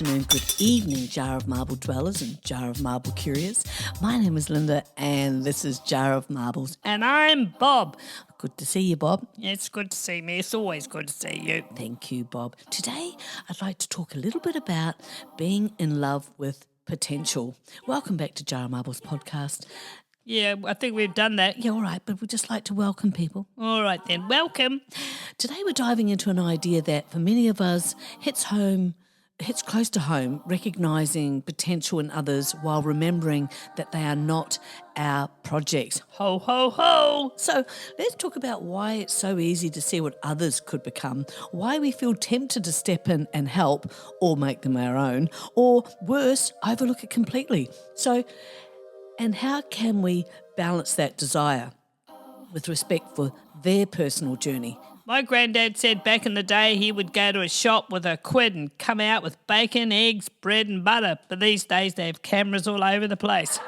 afternoon, good evening, Jar of Marble dwellers and Jar of Marble curious. My name is Linda and this is Jar of Marbles and I'm Bob. Good to see you, Bob. It's good to see me. It's always good to see you. Thank you, Bob. Today, I'd like to talk a little bit about being in love with potential. Welcome back to Jar of Marbles podcast. Yeah, I think we've done that. Yeah, all right, but we'd just like to welcome people. All right then, welcome. Today we're diving into an idea that for many of us hits close to home, recognising potential in others while remembering that they are not our projects. Ho, ho, ho. So let's talk about why it's so easy to see what others could become, why we feel tempted to step in and help or make them our own, or worse, overlook it completely. And how can we balance that desire with respect for their personal journey? My granddad said back in the day he would go to a shop with a quid and come out with bacon, eggs, bread and butter. But these days they have cameras all over the place.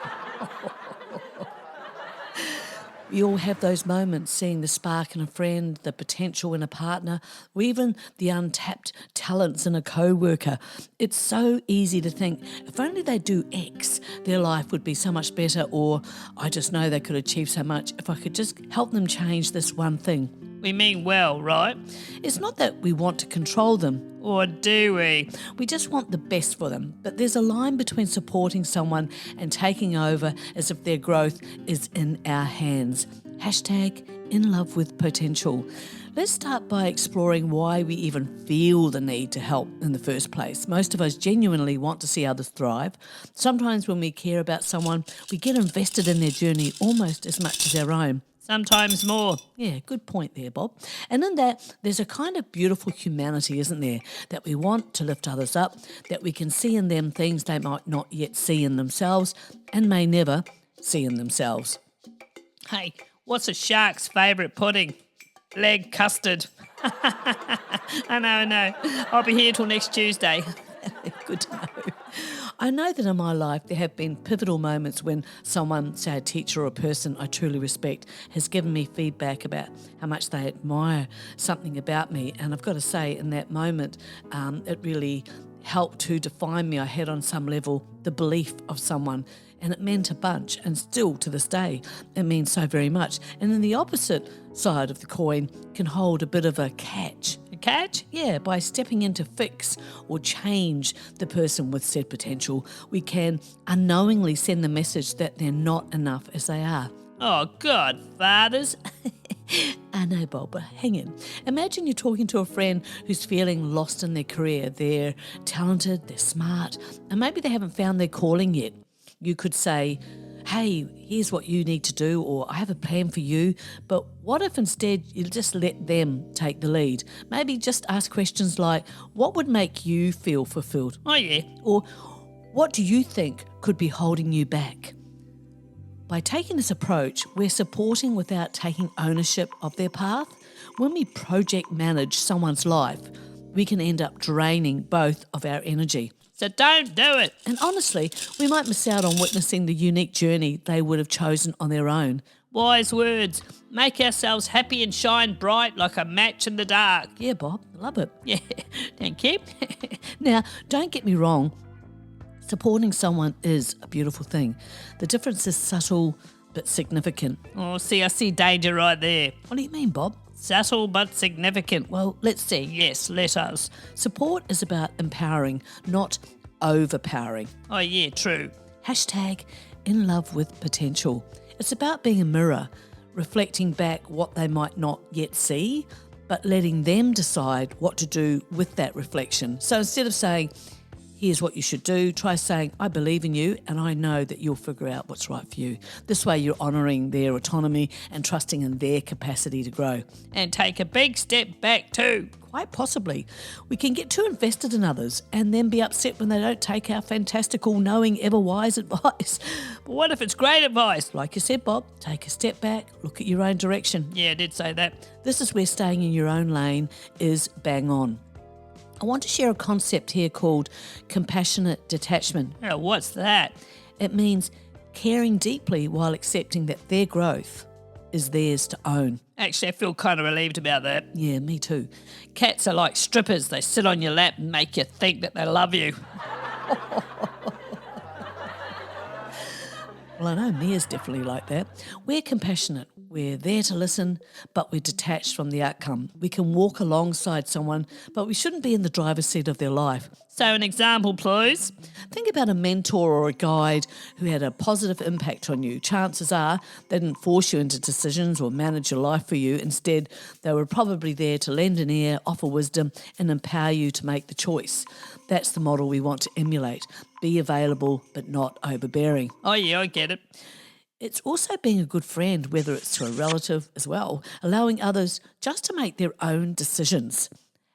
We all have those moments, seeing the spark in a friend, the potential in a partner, or even the untapped talents in a co-worker. It's so easy to think, if only they do X, their life would be so much better, or I just know they could achieve so much if I could just help them change this one thing. We mean well, right? It's not that we want to control them. Or do we? We just want the best for them. But there's a line between supporting someone and taking over as if their growth is in our hands. Hashtag in love with potential. Let's start by exploring why we even feel the need to help in the first place. Most of us genuinely want to see others thrive. Sometimes when we care about someone, we get invested in their journey almost as much as our own. Sometimes more. Yeah, good point there, Bob. And in that, there's a kind of beautiful humanity, isn't there? That we want to lift others up, that we can see in them things they might not yet see in themselves and may never see in themselves. Hey, what's a shark's favourite pudding? Leg custard. I know. I'll be here till next Tuesday. Good to know. I know that in my life there have been pivotal moments when someone, say a teacher or a person I truly respect, has given me feedback about how much they admire something about me. And I've got to say, in that moment, it really helped to define me. I had on some level the belief of someone, and it meant a bunch, and still to this day it means so very much. And then the opposite side of the coin can hold a bit of a catch. A catch? Yeah, by stepping in to fix or change the person with said potential, we can unknowingly send the message that they're not enough as they are. Oh, God, fathers. I know, Bob, but hang in. Imagine you're talking to a friend who's feeling lost in their career. They're talented, they're smart, and maybe they haven't found their calling yet. You could say, hey, here's what you need to do, or I have a plan for you. But what if instead you just let them take the lead? Maybe just ask questions like, what would make you feel fulfilled? Oh, yeah. Or what do you think could be holding you back? By taking this approach, we're supporting without taking ownership of their path. When we project manage someone's life, we can end up draining both of our energy. So don't do it. And honestly, we might miss out on witnessing the unique journey they would have chosen on their own. Wise words. Make ourselves happy and shine bright like a match in the dark. Yeah, Bob, love it. Yeah, thank you. Now, don't get me wrong. Supporting someone is a beautiful thing. The difference is subtle but significant. Oh, see, I see danger right there. What do you mean, Bob? Subtle but significant. Well, let's see. Yes, let us. Support is about empowering, not overpowering. Oh, yeah, true. Hashtag in love with potential. It's about being a mirror, reflecting back what they might not yet see, but letting them decide what to do with that reflection. So instead of saying, here's what you should do, try saying, I believe in you and I know that you'll figure out what's right for you. This way you're honouring their autonomy and trusting in their capacity to grow. And take a big step back too. Quite possibly. We can get too invested in others and then be upset when they don't take our fantastical, knowing, ever-wise advice. But what if it's great advice? Like you said, Bob, take a step back, look at your own direction. Yeah, I did say that. This is where staying in your own lane is bang on. I want to share a concept here called compassionate detachment. Oh, what's that? It means caring deeply while accepting that their growth is theirs to own. Actually, I feel kind of relieved about that. Yeah, me too. Cats are like strippers. They sit on your lap and make you think that they love you. Well, I know Mia's definitely like that. We're compassionate. We're there to listen, but we're detached from the outcome. We can walk alongside someone, but we shouldn't be in the driver's seat of their life. So an example, please. Think about a mentor or a guide who had a positive impact on you. Chances are they didn't force you into decisions or manage your life for you. Instead, they were probably there to lend an ear, offer wisdom, and empower you to make the choice. That's the model we want to emulate. Be available, but not overbearing. Oh yeah, I get it. It's also being a good friend, whether it's to a relative as well, allowing others just to make their own decisions.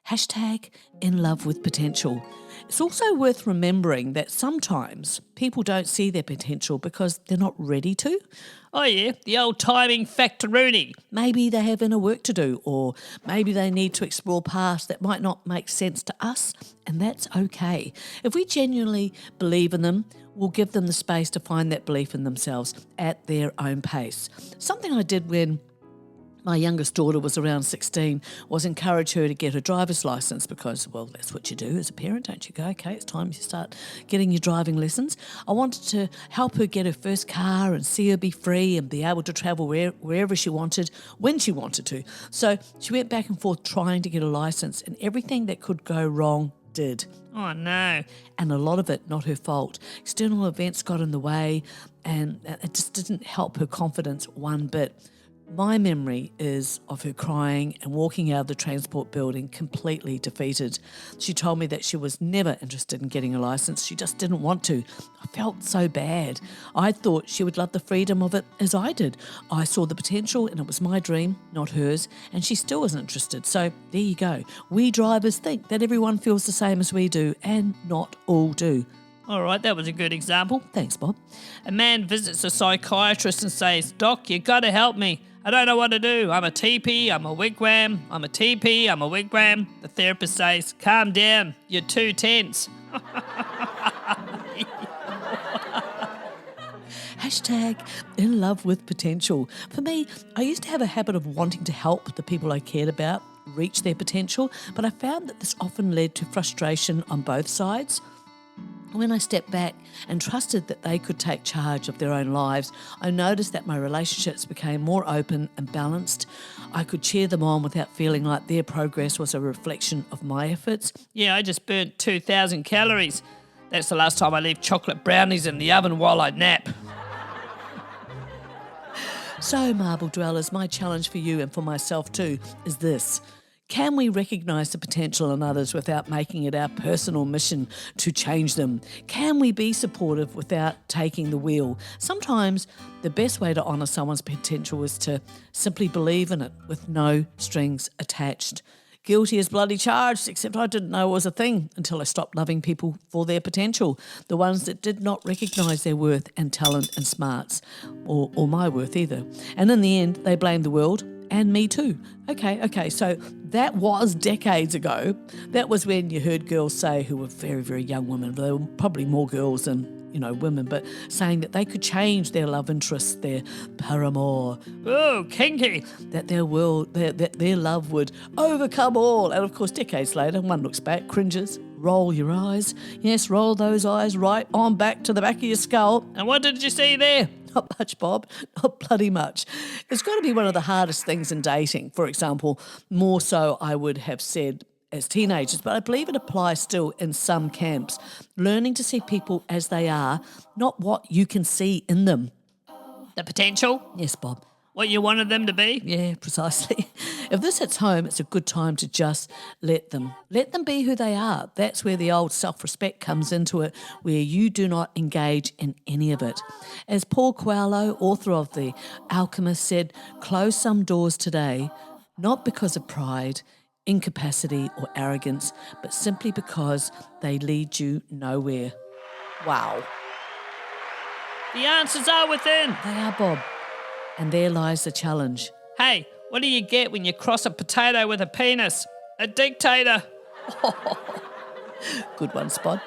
Hashtag in love with potential. It's also worth remembering that sometimes people don't see their potential because they're not ready to. Oh yeah, the old timing factoroonie. Maybe they have inner work to do, or maybe they need to explore paths that might not make sense to us, and that's okay. If we genuinely believe in them, we'll give them the space to find that belief in themselves at their own pace. Something I did when my youngest daughter was around 16 was encourage her to get her driver's licence because, well, that's what you do as a parent, don't you? Go, okay, it's time you start getting your driving lessons. I wanted to help her get her first car and see her be free and be able to travel wherever she wanted, when she wanted to. So she went back and forth trying to get a licence, and everything that could go wrong did. Oh no. And a lot of it not her fault. External events got in the way and it just didn't help her confidence one bit. My memory is of her crying and walking out of the transport building completely defeated. She told me that she was never interested in getting a licence. She just didn't want to. I felt so bad. I thought she would love the freedom of it as I did. I saw the potential and it was my dream, not hers, and she still wasn't interested. So there you go. We drivers think that everyone feels the same as we do, and not all do. All right, that was a good example. Thanks, Bob. A man visits a psychiatrist and says, "Doc, you got to help me. I don't know what to do. I'm a teepee, I'm a wigwam, I'm a teepee, I'm a wigwam." The therapist says, "Calm down, you're too tense." Hashtag in love with potential. For me, I used to have a habit of wanting to help the people I cared about reach their potential, but I found that this often led to frustration on both sides. When I stepped back and trusted that they could take charge of their own lives, I noticed that my relationships became more open and balanced. I could cheer them on without feeling like their progress was a reflection of my efforts. Yeah, I just burnt 2,000 calories. That's the last time I leave chocolate brownies in the oven while I nap. So, Marble Dwellers, my challenge for you and for myself too is this. Can we recognise the potential in others without making it our personal mission to change them? Can we be supportive without taking the wheel? Sometimes the best way to honour someone's potential is to simply believe in it with no strings attached. Guilty as bloody charged, except I didn't know it was a thing until I stopped loving people for their potential, the ones that did not recognise their worth and talent and smarts, or my worth either. And in the end, they blamed the world and me too. Okay, so that was decades ago. That was when you heard girls say, who were very, very young women, there were probably more girls than women, but saying that they could change their love interests, their paramour. Oh, kinky. That their love would overcome all. And of course, decades later, one looks back, cringes, roll your eyes. Yes, roll those eyes right on back to the back of your skull. And what did you see there? Not much, Bob. Not bloody much. It's got to be one of the hardest things in dating. For example, more so I would have said as teenagers, but I believe it applies still in some camps. Learning to see people as they are, not what you can see in them. The potential? Yes, Bob. What you wanted them to be? Yeah, precisely. If this hits home, it's a good time to just let them be who they are. That's where the old self-respect comes into it, where you do not engage in any of it. As Paul Coelho, author of The Alchemist, said, close some doors today, not because of pride, incapacity or arrogance, but simply because they lead you nowhere. Wow. The answers are within. They are, Bob. And there lies the challenge. Hey, what do you get when you cross a potato with a penis? A dictator. Good one, Spot.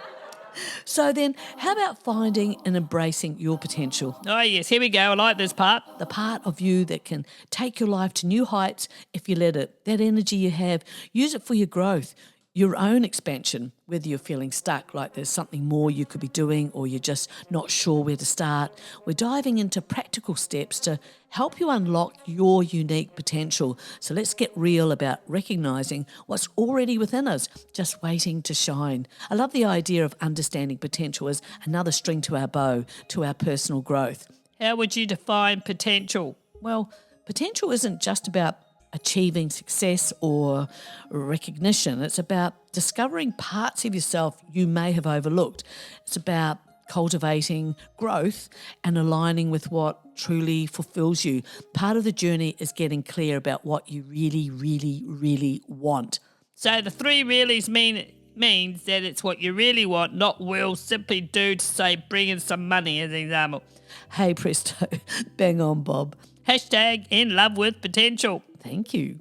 So then, how about finding and embracing your potential? Oh, yes, here we go. I like this part. The part of you that can take your life to new heights if you let it. That energy you have, use it for your growth, your own expansion, whether you're feeling stuck, like there's something more you could be doing, or you're just not sure where to start. We're diving into practical steps to help you unlock your unique potential. So let's get real about recognizing what's already within us, just waiting to shine. I love the idea of understanding potential as another string to our bow, to our personal growth. How would you define potential? Well, potential isn't just about achieving success or recognition. It's about discovering parts of yourself you may have overlooked. It's about cultivating growth and aligning with what truly fulfills you. Part of the journey is getting clear about what you really, really, really want. So the three reallys means that it's what you really want, not will simply do to say bring in some money as an example. Hey presto, bang on Bob. Hashtag in love with potential. Thank you.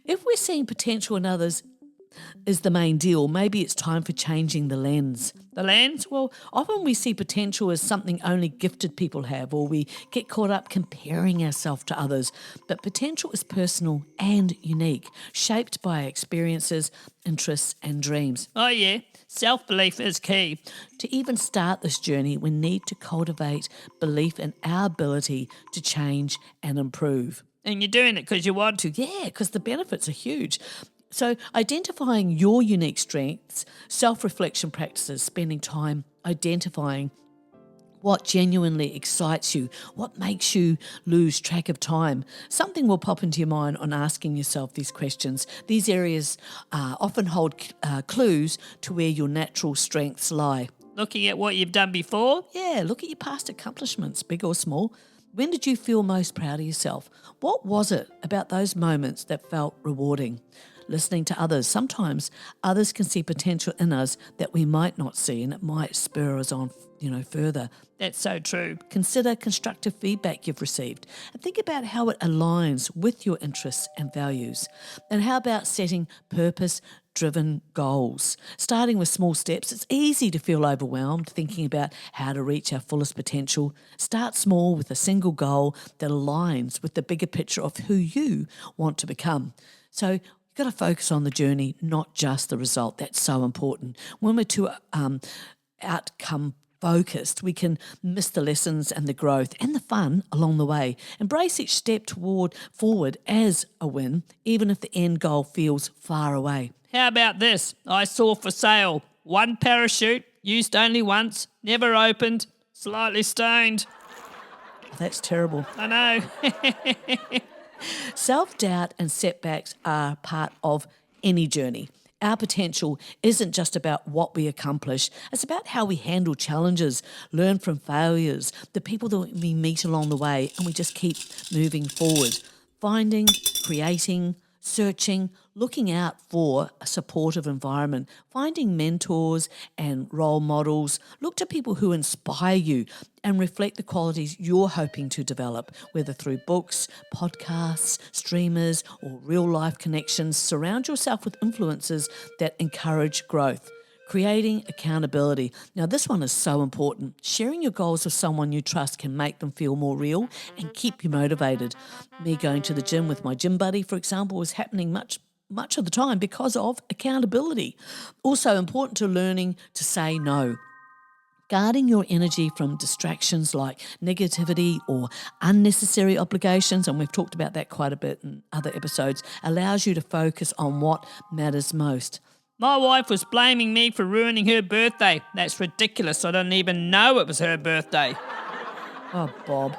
If we're seeing potential in others is the main deal, maybe it's time for changing the lens. The lens? Well, often we see potential as something only gifted people have, or we get caught up comparing ourselves to others. But potential is personal and unique, shaped by experiences, interests, and dreams. Oh yeah, self-belief is key. To even start this journey, we need to cultivate belief in our ability to change and improve. And you're doing it because you want to. Yeah, because the benefits are huge. So identifying your unique strengths, self-reflection practices, spending time identifying what genuinely excites you, what makes you lose track of time. Something will pop into your mind on asking yourself these questions. These areas often hold clues to where your natural strengths lie. Looking at what you've done before? Yeah, look at your past accomplishments, big or small. When did you feel most proud of yourself? What was it about those moments that felt rewarding? Listening to others. Sometimes others can see potential in us that we might not see, and it might spur us on, further. That's so true. Consider constructive feedback you've received and think about how it aligns with your interests and values. And how about setting purpose-driven goals? Starting with small steps, it's easy to feel overwhelmed thinking about how to reach our fullest potential. Start small with a single goal that aligns with the bigger picture of who you want to become. So you've got to focus on the journey, not just the result. That's so important. When we're too outcome focused, we can miss the lessons and the growth and the fun along the way. Embrace each step forward as a win, even if the end goal feels far away. How about this? I saw for sale. One parachute, used only once, never opened, slightly stained. That's terrible. I know. Self-doubt and setbacks are part of any journey. Our potential isn't just about what we accomplish. It's about how we handle challenges, learn from failures, the people that we meet along the way, and we just keep moving forward. Finding, creating, searching, looking out for a supportive environment, finding mentors and role models. Look to people who inspire you and reflect the qualities you're hoping to develop, whether through books, podcasts, streamers, or real-life connections. Surround yourself with influencers that encourage growth. Creating accountability. Now, this one is so important. Sharing your goals with someone you trust can make them feel more real and keep you motivated. Me going to the gym with my gym buddy, for example, is happening much of the time because of accountability. Also important to learning to say no. Guarding your energy from distractions like negativity or unnecessary obligations, and we've talked about that quite a bit in other episodes, allows you to focus on what matters most. My wife was blaming me for ruining her birthday. That's ridiculous. I didn't even know it was her birthday. Oh, Bob.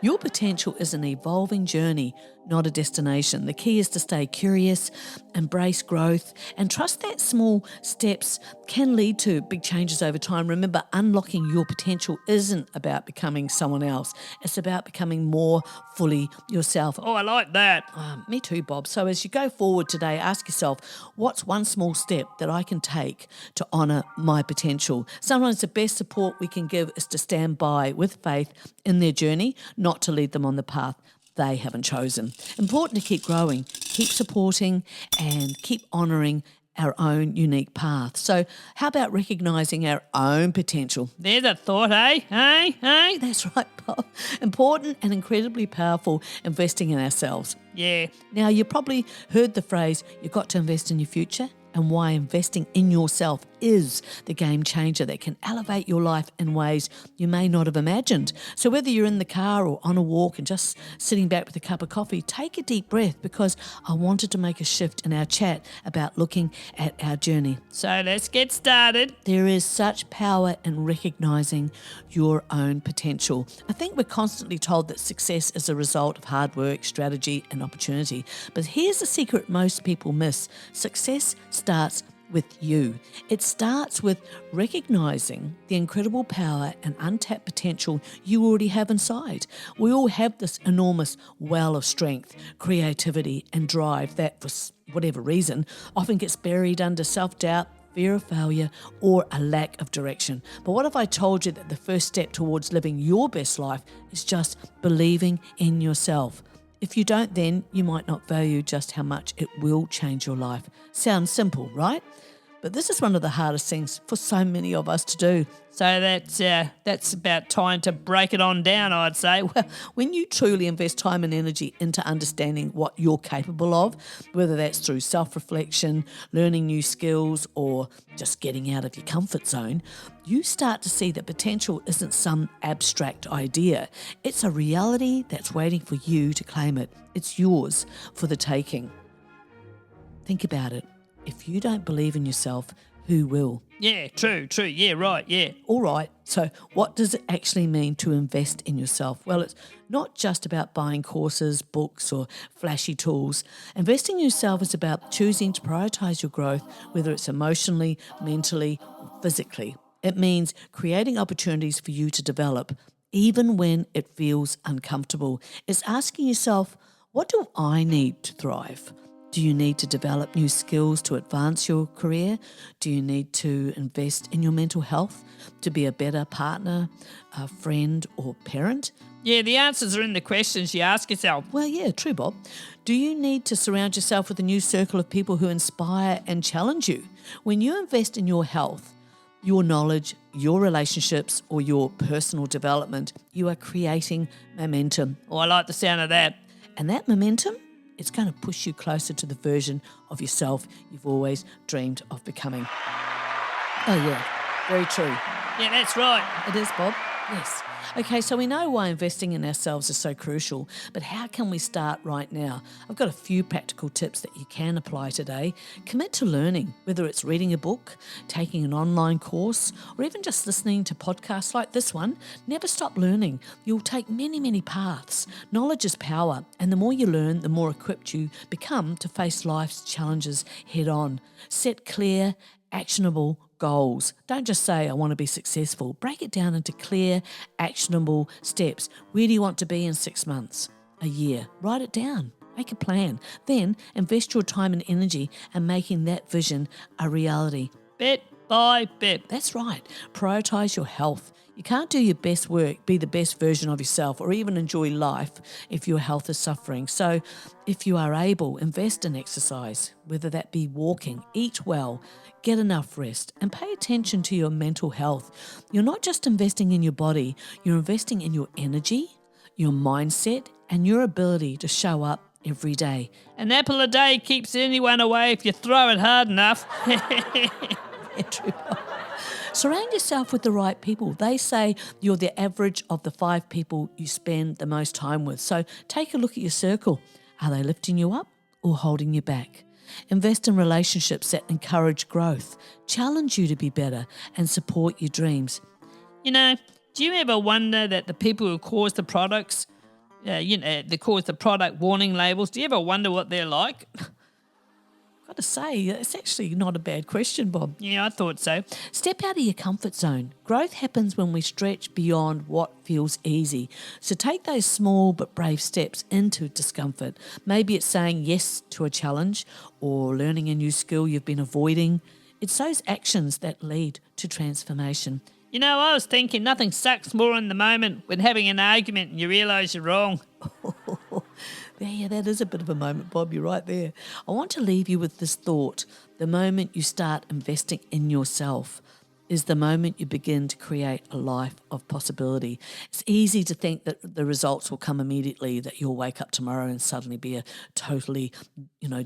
Your potential is an evolving journey, not a destination. The key is to stay curious, embrace growth, and trust that small steps can lead to big changes over time. Remember, unlocking your potential isn't about becoming someone else. It's about becoming more fully yourself. Oh, I like that. Me too, Bob. So as you go forward today, ask yourself, what's one small step that I can take to honour my potential? Sometimes the best support we can give is to stand by with faith in their journey, not to lead them on the path they haven't chosen. Important to keep growing, keep supporting, and keep honouring our own unique path. So how about recognising our own potential? There's a thought, eh? That's right, Bob. Important and incredibly powerful investing in ourselves. Yeah. Now, you probably heard the phrase, you've got to invest in your future, and why investing in yourself is the game changer that can elevate your life in ways you may not have imagined. So whether you're in the car or on a walk and just sitting back with a cup of coffee, take a deep breath, because I wanted to make a shift in our chat about looking at our journey. So let's get started. There is such power in recognising your own potential. I think we're constantly told that success is a result of hard work, strategy and opportunity. But here's the secret most people miss. Success starts with you. It starts with recognising the incredible power and untapped potential you already have inside. We all have this enormous well of strength, creativity and drive that, for whatever reason, often gets buried under self-doubt, fear of failure, or a lack of direction. But what if I told you that the first step towards living your best life is just believing in yourself? If you don't, then you might not value just how much it will change your life. Sounds simple, right? But this is one of the hardest things for so many of us to do. So that's about time to break it on down, I'd say. Well, when you truly invest time and energy into understanding what you're capable of, whether that's through self-reflection, learning new skills, or just getting out of your comfort zone, you start to see that potential isn't some abstract idea. It's a reality that's waiting for you to claim it. It's yours for the taking. Think about it. If you don't believe in yourself, who will? Yeah, true. Yeah, right, yeah. All right, so what does it actually mean to invest in yourself? Well, it's not just about buying courses, books, or flashy tools. Investing in yourself is about choosing to prioritise your growth, whether it's emotionally, mentally, or physically. It means creating opportunities for you to develop, even when it feels uncomfortable. It's asking yourself, what do I need to thrive? Do you need to develop new skills to advance your career? Do you need to invest in your mental health to be a better partner, a friend, or parent? Yeah, the answers are in the questions you ask yourself. Well, yeah, true, Bob. Do you need to surround yourself with a new circle of people who inspire and challenge you? When you invest in your health, your knowledge, your relationships, or your personal development, you are creating momentum. Oh, I like the sound of that. And that momentum, it's going to push you closer to the version of yourself you've always dreamed of becoming. Oh, yeah, very true. Yeah, that's right. It is, Bob. Yes. Okay, so we know why investing in ourselves is so crucial, but how can we start right now? I've got a few practical tips that you can apply today. Commit to learning, whether it's reading a book, taking an online course, or even just listening to podcasts like this one. Never stop learning. You'll take many paths. Knowledge is power, and the more you learn, the more equipped you become to face life's challenges head on. Set clear, actionable goals. Don't just say, I want to be successful. Break it down into clear, actionable steps. Where do you want to be in 6 months, a year? Write it down. Make a plan. Then invest your time and energy in making that vision a reality. Bit by bit. That's right. Prioritise your health. You can't do your best work, be the best version of yourself, or even enjoy life if your health is suffering. So if you are able, invest in exercise, whether that be walking, eat well, get enough rest, and pay attention to your mental health. You're not just investing in your body, you're investing in your energy, your mindset, and your ability to show up every day. An apple a day keeps anyone away if you throw it hard enough. Yeah, true. Surround yourself with the right people. They say you're the average of the 5 people you spend the most time with. So take a look at your circle. Are they lifting you up or holding you back? Invest in relationships that encourage growth, challenge you to be better, and support your dreams. You know, do you ever wonder that the people who cause the products, they cause the product warning labels, do you ever wonder what they're like? Got to say, it's actually not a bad question, Bob. Yeah, I thought so. Step out of your comfort zone. Growth happens when we stretch beyond what feels easy. So take those small but brave steps into discomfort. Maybe it's saying yes to a challenge or learning a new skill you've been avoiding. It's those actions that lead to transformation. You know, I was thinking nothing sucks more in the moment when having an argument and you realise you're wrong. Yeah, that is a bit of a moment, Bob. You're right there. I want to leave you with this thought. The moment you start investing in yourself is the moment you begin to create a life of possibility. It's easy to think that the results will come immediately, that you'll wake up tomorrow and suddenly be a totally,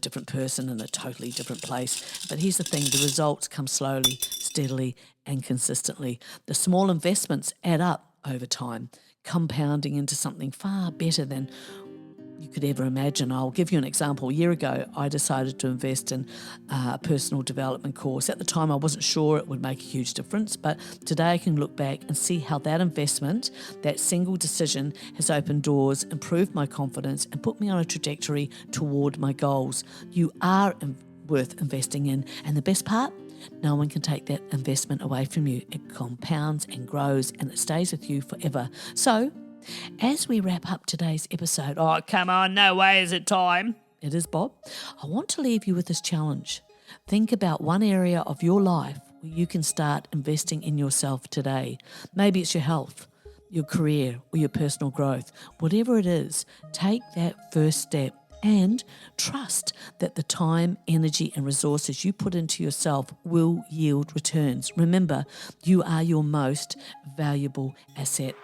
different person in a totally different place. But here's the thing, the results come slowly, steadily, and consistently. The small investments add up over time, compounding into something far better than you could ever imagine. I'll give you an example. A year ago, I decided to invest in a personal development course. At the time, I wasn't sure it would make a huge difference, but today I can look back and see how that investment, that single decision, has opened doors, improved my confidence, and put me on a trajectory toward my goals. You are worth investing in, and the best part, no one can take that investment away from you. It compounds and grows, and it stays with you forever. So, as we wrap up today's episode, Oh, come on, no way is it time. it is Bob, I want to leave you with this challenge. Think about one area of your life where you can start investing in yourself today. Maybe it's your health, your career, or your personal growth. Whatever it is, take that first step and trust that the time, energy, and resources you put into yourself will yield returns. Remember, you are your most valuable asset.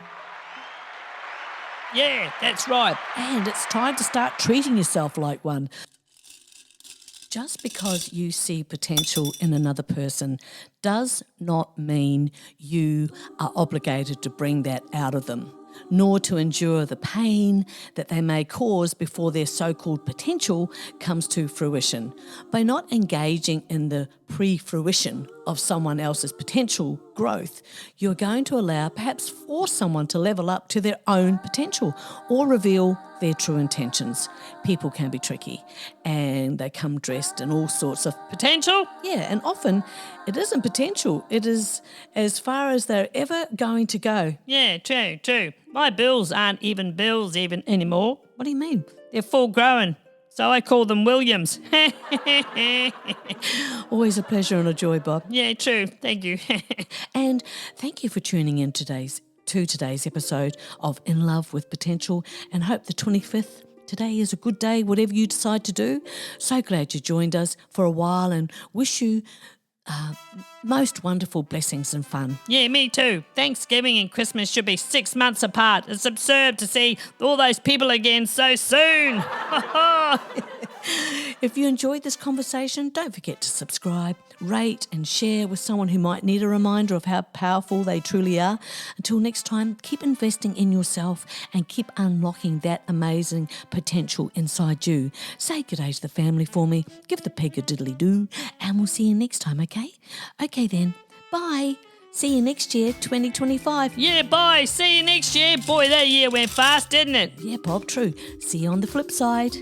Yeah, that's right. And it's time to start treating yourself like one. Just because you see potential in another person does not mean you are obligated to bring that out of them, nor to endure the pain that they may cause before their so-called potential comes to fruition. By not engaging in the pre-fruition of someone else's potential growth, you're going to allow, perhaps force someone to level up to their own potential or reveal their true intentions. People can be tricky and they come dressed in all sorts of Potential? yeah, and often it isn't potential. It is as far as they're ever going to go. Yeah, true. My bills aren't even bills anymore. What do you mean? They're full grown, so I call them Williams. Always a pleasure and a joy, Bob. Yeah, true. Thank you. And thank you for tuning in to today's episode of In Love with Potential, and hope the 25th today is a good day, whatever you decide to do. So glad you joined us for a while and wish you most wonderful blessings and fun. Yeah, me too. Thanksgiving and Christmas should be 6 months apart. It's absurd to see all those people again so soon. If you enjoyed this conversation, don't forget to subscribe, rate and share with someone who might need a reminder of how powerful they truly are. Until next time, keep investing in yourself and keep unlocking that amazing potential inside you. Say good day to the family for me, give the pig a diddly-doo, and we'll see you next time, okay? Okay then, bye. See you next year, 2025. Yeah, bye. See you next year. Boy, that year went fast, didn't it? Yeah, Bob, true. See you on the flip side.